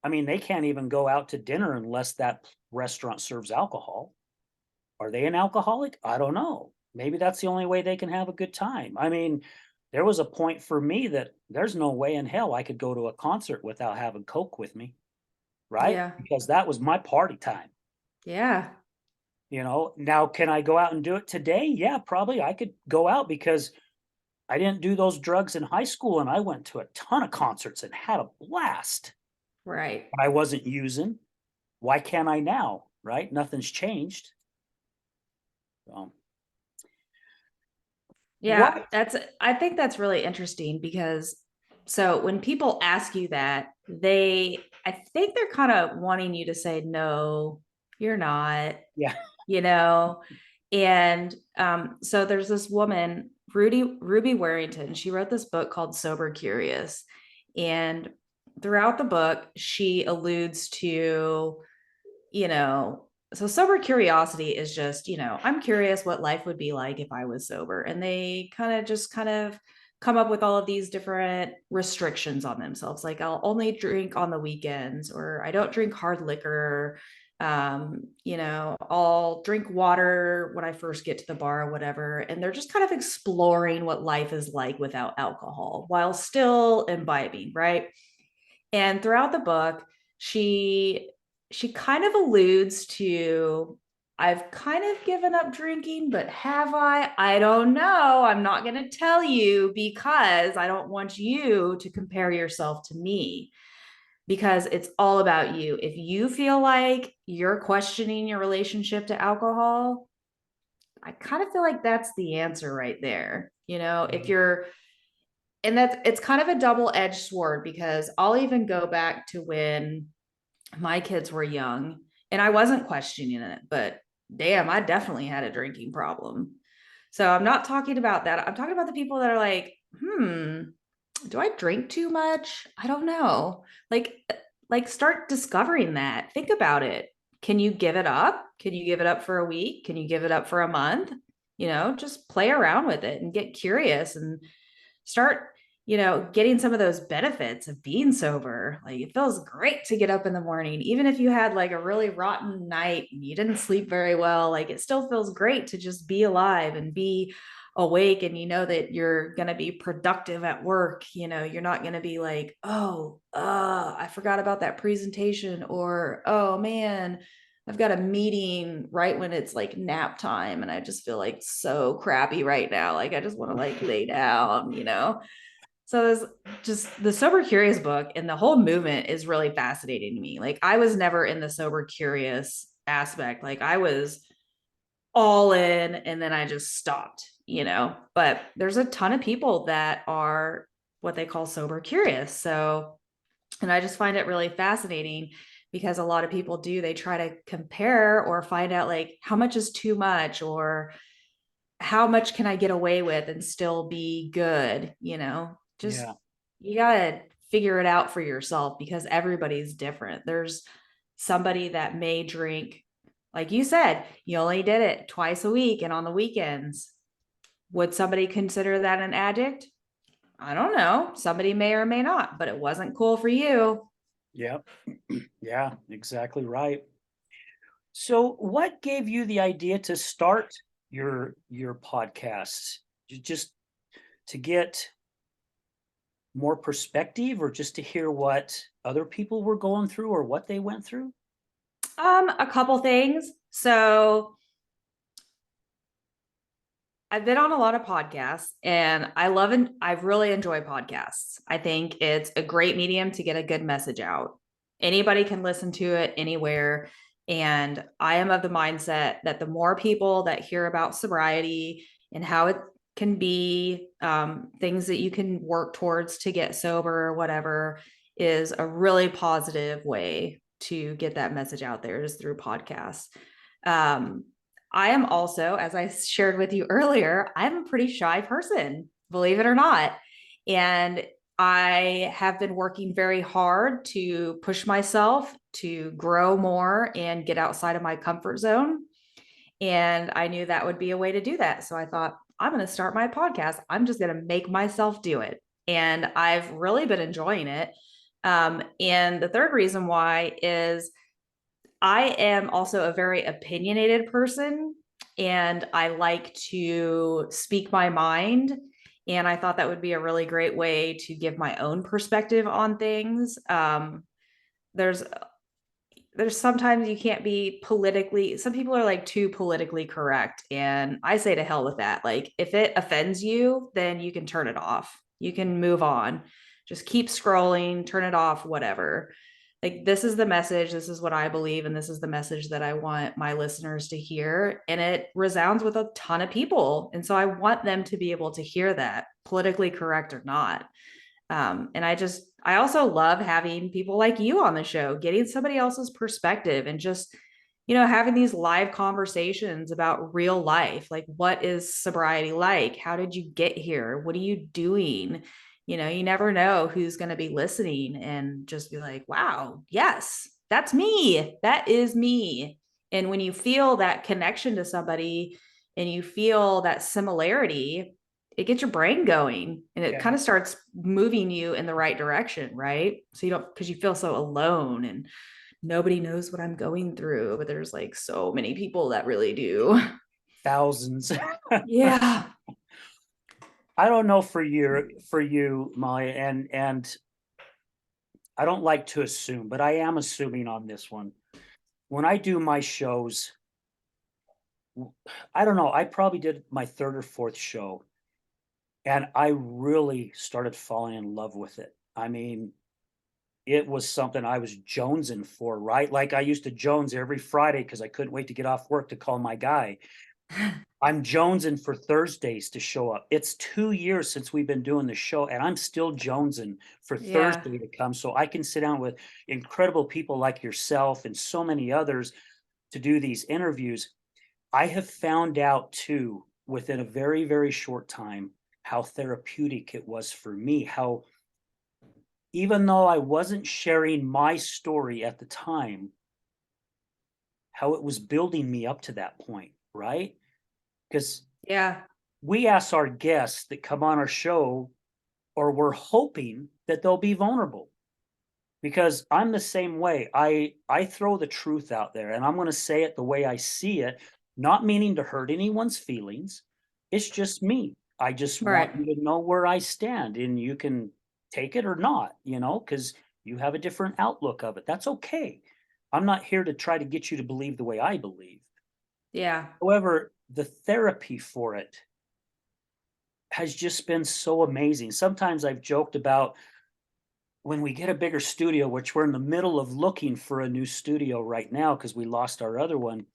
I mean, they can't even go out to dinner unless that restaurant serves alcohol. Are they an alcoholic? I don't know. Maybe that's the only way they can have a good time. I mean, there was a point for me that there's no way in hell I could go to a concert without having Coke with me, right? Yeah. Because that was my party time. Yeah. Now can I go out and do it today? Yeah, probably I could go out because I didn't do those drugs in high school and I went to a ton of concerts and had a blast. Right. But I wasn't using. Why can't I now? Right? Nothing's changed. So, Yeah, I think that's really interesting because so when people ask you that, I think they're kind of wanting you to say, no, you're not, Yeah. you know? And so there's this woman, Ruby Warrington. She wrote this book called Sober Curious. And throughout the book, she alludes to, you know, so sober curiosity is just, I'm curious what life would be like if I was sober. And they kind of come up with all of these different restrictions on themselves. Like I'll only drink on the weekends, or I don't drink hard liquor. I'll drink water when I first get to the bar or whatever. And they're just kind of exploring what life is like without alcohol while still imbibing, right? And throughout the book, she she kind of alludes to, I've kind of given up drinking, but have I? I don't know. I'm not going to tell you because I don't want you to compare yourself to me, because it's all about you. If you feel like you're questioning your relationship to alcohol, I kind of feel like that's the answer right there. If Mhm. you're, and that's, it's kind of a double-edged sword, because I'll even go back to when my kids were young and I wasn't questioning it, but damn, I definitely had a drinking problem. So I'm not talking about that. I'm talking about the people that are like, do I drink too much? I don't know. Like start discovering that. Think about it. Can you give it up? Can you give it up for a week? Can you give it up for a month? Just play around with it and get curious and start, getting some of those benefits of being sober. Like it feels great to get up in the morning, even if you had like a really rotten night and you didn't sleep very well. Like it still feels great to just be alive and be awake, and that you're going to be productive at work. You're not going to be like, oh, I forgot about that presentation, or oh man, I've got a meeting right when it's like nap time and I just feel like so crappy right now. Like I just want to like lay down. So there's just the Sober Curious book, and the whole movement is really fascinating to me. Like I was never in the Sober Curious aspect. Like I was all in and then I just stopped. But there's a ton of people that are what they call sober curious. So, and I just find it really fascinating, because a lot of people they try to compare or find out like how much is too much, or how much can I get away with and still be good. Just Yeah. you gotta figure it out for yourself, because everybody's different. There's somebody that may drink, like you said, you only did it twice a week and on the weekends. Would somebody consider that an addict? I don't know. Somebody may or may not, but it wasn't cool for you. Yep. Yeah, exactly right. So what gave you the idea to start your podcast? Just to get more perspective, or just to hear what other people were going through or what they went through? A couple things. So I've been on a lot of podcasts and I really enjoy podcasts. I think it's a great medium to get a good message out. Anybody can listen to it anywhere. And I am of the mindset that the more people that hear about sobriety and how it can be, things that you can work towards to get sober or whatever, is a really positive way to get that message out there, is through podcasts. Um, I am also, as I shared with you earlier, I'm a pretty shy person, believe it or not. And I have been working very hard to push myself to grow more and get outside of my comfort zone. And I knew that would be a way to do that. So I thought, I'm going to start my podcast. I'm just going to make myself do it. And I've really been enjoying it. And the third reason why is I am also a very opinionated person, and I like to speak my mind. And I thought that would be a really great way to give my own perspective on things. There's sometimes you can't be politically, some people are like too politically correct. And I say to hell with that. Like if it offends you, then you can turn it off. You can move on. Just keep scrolling, turn it off, whatever. Like, this is the message, this is what I believe, and this is the message that I want my listeners to hear. And it resounds with a ton of people. And so I want them to be able to hear that, politically correct or not. And I also love having people like you on the show, getting somebody else's perspective and just, having these live conversations about real life. Like, what is sobriety like? How did you get here? What are you doing? You never know who's going to be listening and just be like, wow, yes, that's me. That is me. And when you feel that connection to somebody and you feel that similarity, it gets your brain going and it kind Yeah. of starts moving you in the right direction, right? So you don't, because you feel so alone and nobody knows what I'm going through, but there's like so many people that really do. Thousands. Yeah. I don't know for you, Molly, and I don't like to assume, but I am assuming on this one. When I do my shows, I don't know, I probably did my third or fourth show, and I really started falling in love with it. I mean, it was something I was jonesing for, right? Like I used to jones every Friday because I couldn't wait to get off work to call my guy. I'm jonesing for Thursdays to show up. It's 2 years since we've been doing the show, and I'm still jonesing for Yeah. Thursday to come so I can sit down with incredible people like yourself and so many others to do these interviews. I have found out too, within a very, very short time, how therapeutic it was for me, how even though I wasn't sharing my story at the time, how it was building me up to that point, right? Because Yeah. we ask our guests that come on our show, or we're hoping that they'll be vulnerable. Because I'm the same way. I throw the truth out there, and I'm going to say it the way I see it, not meaning to hurt anyone's feelings. It's just me. I just want Right. you to know where I stand, and you can take it or not, because you have a different outlook of it. That's okay. I'm not here to try to get you to believe the way I believe. Yeah. However, the therapy for it has just been so amazing. Sometimes I've joked about when we get a bigger studio, which we're in the middle of looking for a new studio right now because we lost our other one.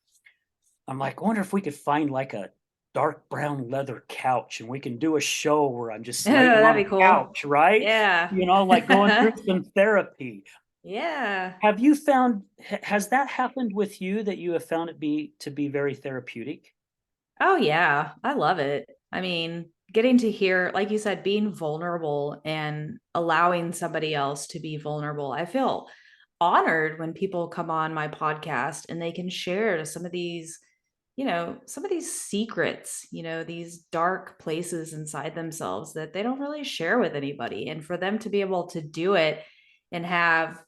I'm like, I wonder if we could find like a dark brown leather couch and we can do a show where I'm just laying on That'd be a cool. couch, right? Yeah. Like going through some therapy. Yeah. Have you found, has that happened with you that you have found it to be very therapeutic? Oh, yeah. I love it. I mean, getting to hear, like you said, being vulnerable and allowing somebody else to be vulnerable. I feel honored when people come on my podcast and they can share some of these secrets, these dark places inside themselves that they don't really share with anybody. And for them to be able to do it and have,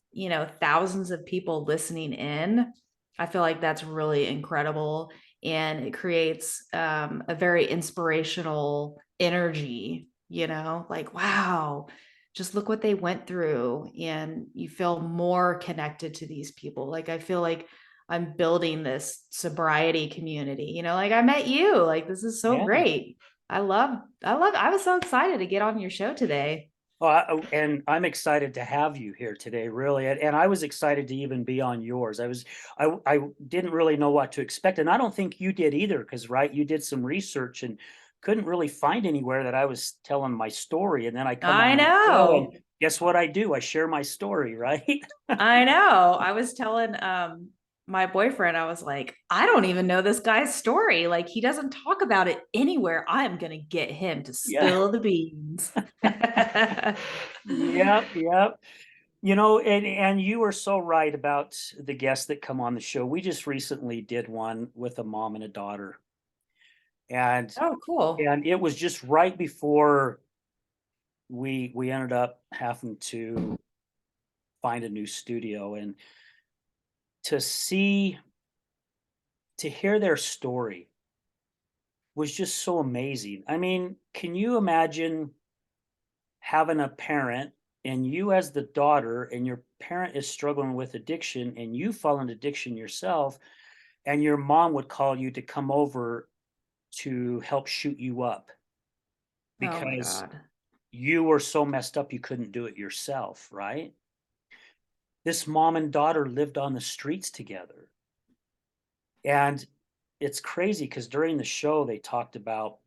thousands of people listening in, I feel like that's really incredible. And it creates a very inspirational energy, like, wow, just look what they went through. And you feel more connected to these people. Like, I feel like I'm building this sobriety community, like I met you. Like, this is so Yeah. great. I was so excited to get on your show today. And I'm excited to have you here today, really. And I was excited to even be on yours. I didn't really know what to expect, and I don't think you did either, because right, you did some research and couldn't really find anywhere that I was telling my story, and then I come I on the show, and know. guess what I do? I share my story, right? I know. I was telling my boyfriend, I was like, I don't even know this guy's story. Like, he doesn't talk about it anywhere. I'm gonna get him to Yeah. spill the beans. Yep, yep. And you were so right about the guests that come on the show. We just recently did one with a mom and a daughter, and Oh, cool. and it was just right before we ended up having to find a new studio, and to see to hear their story was just so amazing. I mean, can you imagine having a parent, and you as the daughter, and your parent is struggling with addiction and you fall into addiction yourself, and your mom would call you to come over to help shoot you up Oh my because God. you were so messed up you couldn't do it yourself, right? this mom and daughter lived on the streets together. And it's crazy because during the show, they talked about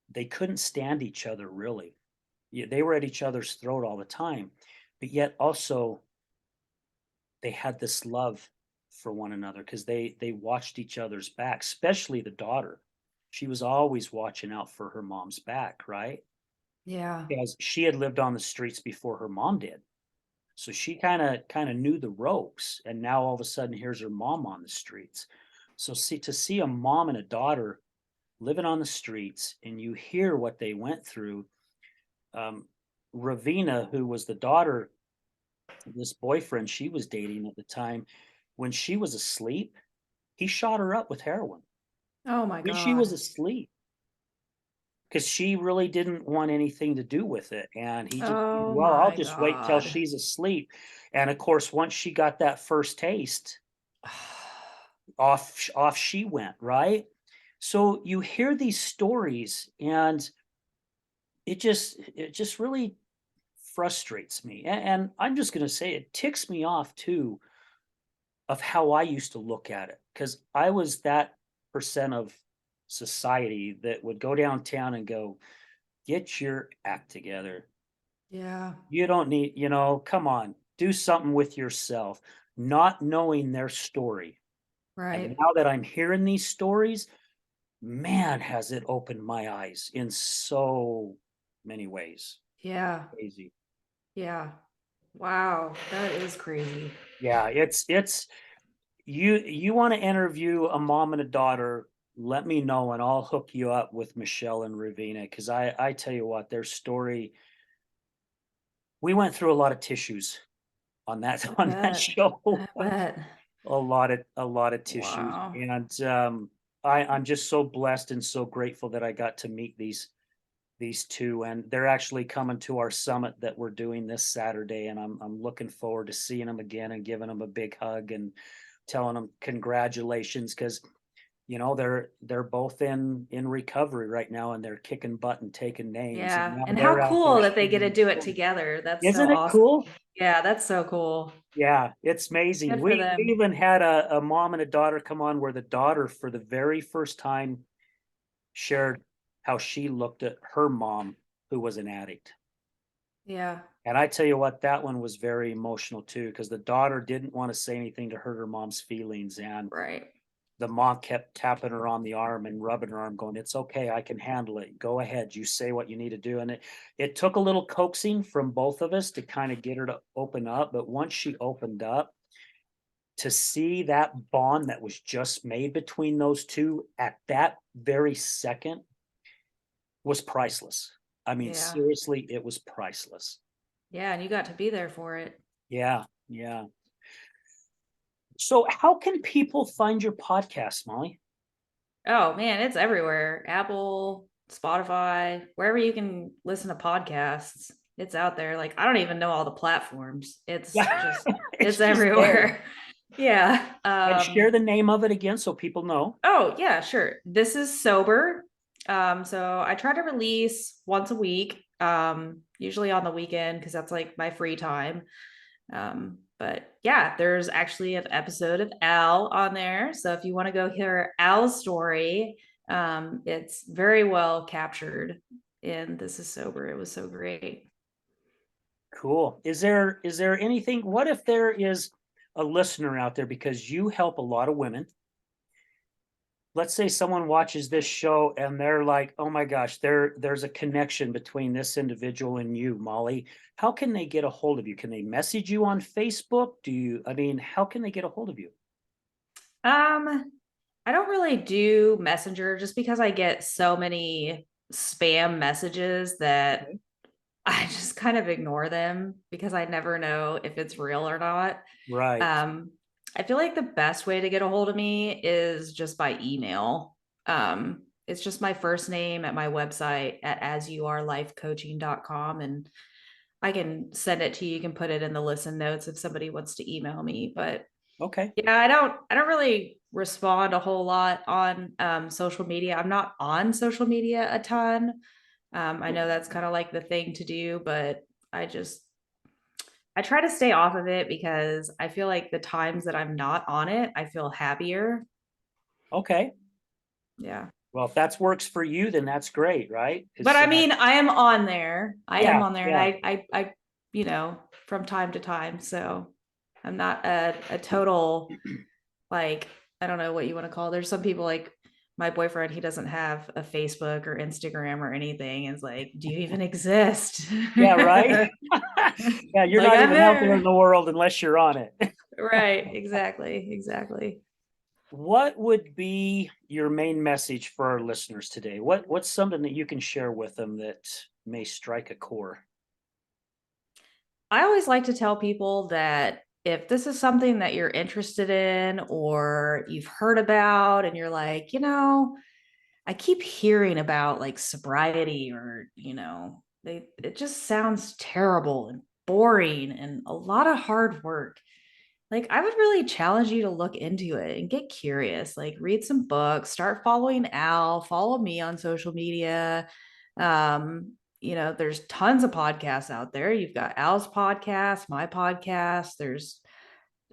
they couldn't stand each other really. Yeah, they were at each other's throat all the time, but yet also they had this love for one another because they watched each other's back, especially the daughter. She was always watching out for her mom's back, right? Yeah. Because she had lived on the streets before her mom did. So she kinda knew the ropes, and now all of a sudden here's her mom on the streets. So see a mom and a daughter living on the streets and you hear what they went through. Um, Ravina, who was the daughter, this boyfriend she was dating at the time, when she was asleep, he shot her up with heroin. Oh my When she was God. asleep, because she really didn't want anything to do with it, and he just, Oh "Well, I'll my just wait till God. she's asleep," and of course, once she got that first taste, off she went, right? So you hear these stories, and it just really frustrates me, and I'm just gonna say it ticks me off too of how I used to look at it, because I was that percent of society that would go downtown and go, "Get your act together. Yeah. You don't need, come on, do something with yourself," not knowing their story. And Right. now that I'm hearing these stories, man, has it opened my eyes in so many ways. Yeah. Crazy. Yeah. Wow. That is crazy. Yeah, it's you want to interview a mom and a daughter, let me know and I'll hook you up with Michelle and Ravina because I tell you what, their story, we went through a lot of tissues on that I on that bet. show. I bet. A lot of tissues, Wow. and I'm just so blessed and so grateful that I got to meet these two, and they're actually coming to our summit that we're doing this Saturday, and I'm looking forward to seeing them again and giving them a big hug and telling them congratulations because they're both in recovery right now and they're kicking butt and taking names, and Yeah. now And how they're out there cool that they get sharing to their do it story. together. That's so Isn't it awesome. cool? Yeah, that's so cool. Yeah, it's amazing. Good for We them. even had a mom and a daughter come on where the daughter, for the very first time, shared how she looked at her mom, who was an addict. Yeah. And I tell you what, that one was very emotional too, because the daughter didn't want to say anything to hurt her mom's feelings. And Right. the mom kept tapping her on the arm and rubbing her arm, going, "It's okay, I can handle it. Go ahead, you say what you need to do." And it took a little coaxing from both of us to kind of get her to open up. But once she opened up, to see that bond that was just made between those two at that very second was priceless. I mean, Yeah. seriously, it was priceless. Yeah. And you got to be there for it. Yeah, yeah. So how can people find your podcast, Molly? Oh man, it's everywhere. Apple, Spotify, wherever you can listen to podcasts. It's out there. Like I don't even know all the platforms. It's Yeah, just it's it's just there. everywhere. Yeah. And share the name of it again so people know. Oh yeah, sure. This is sober. So I try to release once a week, usually on the weekend because that's like my free time. But yeah, there's actually an episode of Al on there. So if you want to go hear Al's story, it's very well captured in This Is Sober. It was so great. Cool. Is there anything, what if there is a listener out there, because you help a lot of women. Let's say someone watches this show and they're like, "Oh my gosh, there's a connection between this individual and you, Molly." How can they get a hold of you? Can they message you on Facebook? I mean, how can they get a hold of you? Um, I don't really do Messenger just because I get so many spam messages that Okay. I just kind of ignore them because I never know if it's real or not. Right. Um, I feel like the best way to get a hold of me is just by email. It's just my first name at my website at asyouarelifecoaching.com, and I can send it to you. You can put it in the listen notes if somebody wants to email me. But Okay. yeah, I don't really respond a whole lot on social media. I'm not on social media a ton. I know that's kind of like the thing to do, but I just I try to stay off of it because I feel like the times that I'm not on it, I feel happier. Okay. Yeah. Well, if that works for you, then that's great, right? But It's I mean, I am on there. I am yeah, on there and yeah. you know, from time to time. So I'm not a total, like, I don't know what you want to call it. There's some people like my boyfriend, he doesn't have a Facebook or Instagram or anything. And it's like, do you even exist? Yeah, right. Yeah, you're Like, not I'm even out there in there. the world unless you're on it. Right. Exactly. Exactly. What would be your main message for our listeners today? What's something that you can share with them that may strike a chord? I always like to tell people that if this is something that you're interested in or you've heard about and you're like, I keep hearing about like sobriety or, it just sounds terrible and boring and a lot of hard work. Like, I would really challenge you to look into it and get curious. Like, read some books, start following Al, follow me on social media. There's tons of podcasts out there. You've got Al's podcast, my podcast.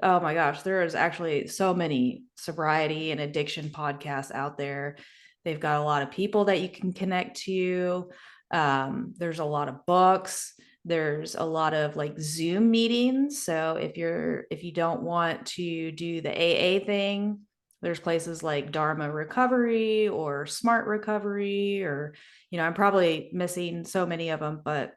Oh my gosh, there is actually so many sobriety and addiction podcasts out there. They've got a lot of people that you can connect to. There's a lot of books. There's a lot of like Zoom meetings. So if you don't want to do the AA thing, there's places like Dharma Recovery or Smart Recovery, or I'm probably missing so many of them, but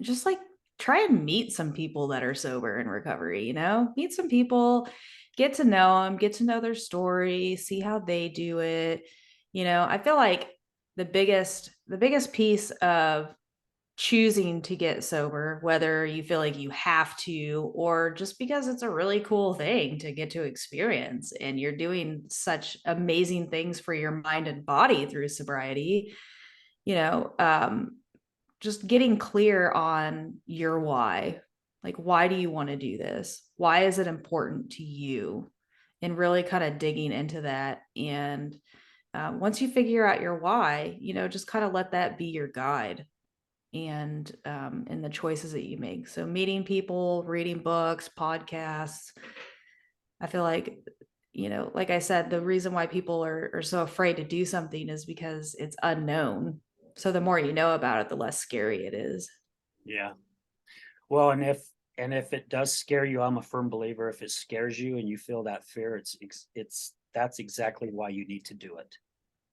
just like try and meet some people that are sober in recovery, meet some people, get to know them, get to know their story, see how they do it. I feel like the biggest piece of choosing to get sober, whether you feel like you have to or just because it's a really cool thing to get to experience and you're doing such amazing things for your mind and body through sobriety, you know um just getting clear on your why. Like, why do you want to do this? Why is it important to you? And really kind of digging into that. And once you figure out your why, just kind of let that be your guide and in the choices that you make. So, meeting people, reading books, podcasts. I feel like, like I said, the reason why people are so afraid to do something is because it's unknown. So the more you know about it, the less scary it is. Yeah. Well, and if it does scare you, I'm a firm believer. If it scares you and you feel that fear, it's that's exactly why you need to do it.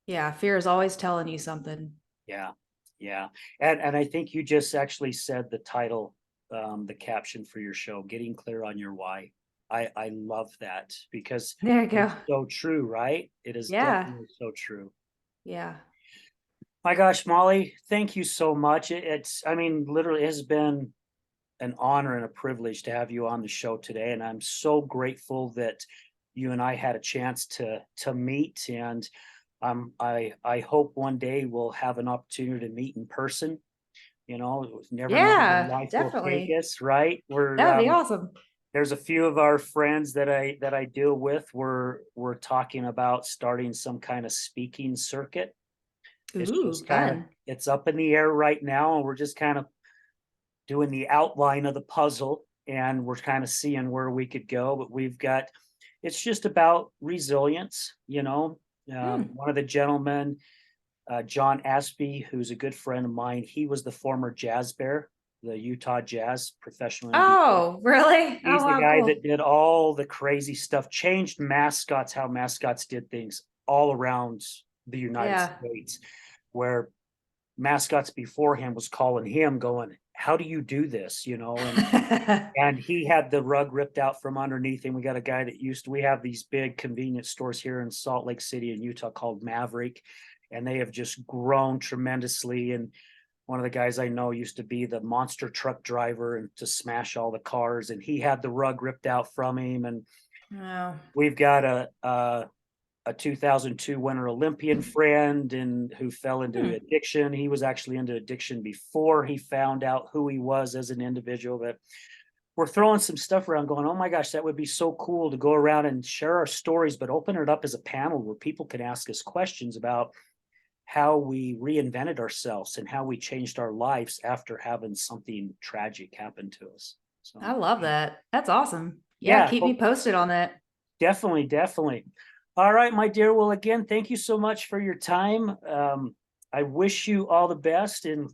Yeah, fear is always telling you something. Yeah, yeah. And I think you just actually said the title, the caption for your show, getting clear on your why. I love that because There you go. it's so true, right? It is Yeah. definitely so true. Yeah. My gosh, Molly, thank you so much. I mean, literally, it has been an honor and a privilege to have you on the show today, and I'm so grateful that you and I had a chance to meet. And I hope one day we'll have an opportunity to meet in person. Never know where Yeah, life will take definitely. us, right? That would be awesome. There's a few of our friends that I deal with. We're talking about starting some kind of speaking circuit. It's Ooh, just kind of fun. it's up in the air right now, and we're just kind of doing the outline of the puzzle, and we're kind of seeing where we could go. But it's just about resilience. Hmm. One of the gentlemen, John Aspie, who's a good friend of mine, he was the former Jazz Bear, the Utah Jazz professional NBA. Oh, really? Oh, He's the wow, guy that cool. did all the crazy stuff, changed mascots, how mascots did things all around the United Yeah. States, where mascots before him was calling him, going, "How do you do this?" And he had the rug ripped out from underneath him. We got a guy that we have these big convenience stores here in Salt Lake City in Utah called Maverick, and they have just grown tremendously. And one of the guys I know used to be the monster truck driver and to smash all the cars, and he had the rug ripped out from him. And Wow. we've got a 2002 Winter Olympian friend and who fell into Hmm. addiction. He was actually into addiction before he found out who he was as an individual. But we're throwing some stuff around going, oh my gosh, that would be so cool to go around and share our stories, but open it up as a panel where people can ask us questions about how we reinvented ourselves and how we changed our lives after having something tragic happen to us. I So, love that. That's awesome. Yeah, yeah, keep me posted on that. definitely, definitely. All right, my dear. Well, again, thank you so much for your time. I wish you all the best. And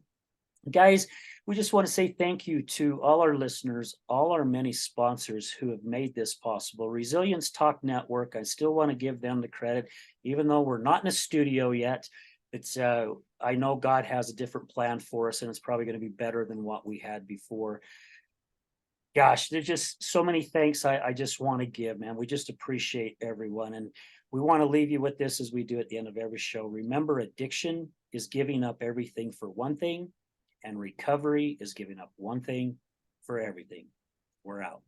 guys, we just want to say thank you to all our listeners, all our many sponsors who have made this possible. Resilience Talk Network, I still want to give them the credit, even though we're not in a studio yet. It's I know God has a different plan for us, and it's probably going to be better than what we had before. Gosh, there's just so many thanks I just want to give, man. We just appreciate everyone. And we want to leave you with this as we do at the end of every show. Remember, addiction is giving up everything for one thing, and recovery is giving up one thing for everything. We're out.